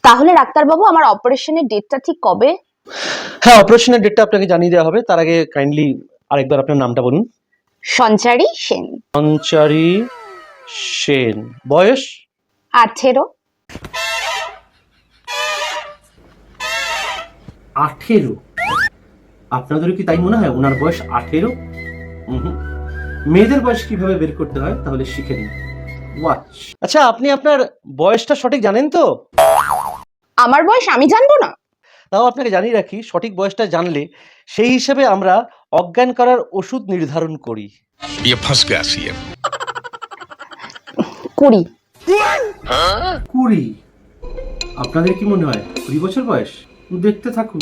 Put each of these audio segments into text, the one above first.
তাহলে ডাক্তারবাবু আমার অপারেশনের ডেটটা ঠিক কবে? হ্যাঁ, অপারেশনের ডেটটা আপনাকে জানিয়ে দেওয়া হবে। তার আগে কাইন্ডলি আরেকবার আপনার নামটা বলুন। সঞ্চারী সেন। সঞ্চারী সেন। বয়স? 18। 18? আপনাদেরও কি তাই মনে হয় ওনার বয়স 18? মেয়েদের বয়স কিভাবে বের করতে হয় তাহলে শিখে নিন। ওয়াচ। আচ্ছা, আপনি আপনার বয়সটা সঠিক জানেন তো? আমার বয়স আমি জানবো না? তাও আপনাকে জানিয়ে রাখি, সঠিক বয়সটা জানলে সেই হিসেবে আমরা অজ্ঞান করার ওষুধ নির্ধারণ করি। ये फंस गया सीएम। 20। 20? আপনাদের কি মনে হয় 20 বছর বয়স? দেখতে থাকুন।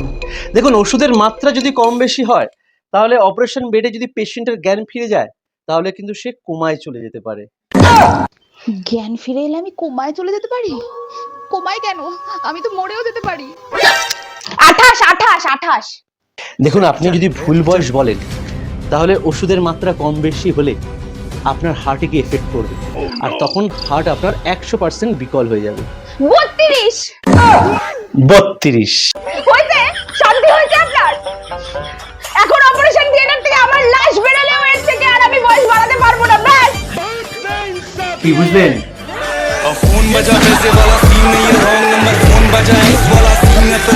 দেখুন, ওষুধের মাত্রা যদি কম বেশি হয় তাহলে অপারেশন বেডে যদি পেশেন্টের জ্ঞান ফিরে যায় তাহলে কিন্তু সে কোমায় চলে যেতে পারে। জ্ঞান ফিরে এলে আমি কোমায় চলে যেতে পারি? কোমায় কেন? আমি তো মরেও যেতে পারি। 28। দেখুন, আপনি যদি ভুল বয়স বলেন তাহলে ওষুধের মাত্রা কম বেশি হলে আপনার হার্টে গিয়ে এফেক্ট করবে, আর তখন হার্ট আপনার 100% বিকল হয়ে যাবে। 32। 32? হয়েছে? শান্তি হয়েছে আপনার? এখন অপারেশন থিয়েটার থেকে আমার লাশ বেরোলেও এর থেকে আর আমি বয়স বাড়াতে পারবো না। ব্যাস। কি বুঝলেন? फोन बजा वैसे वाला सीन नहीं है, रॉन्ग नंबर फोन बजा इस वाला सीन है तो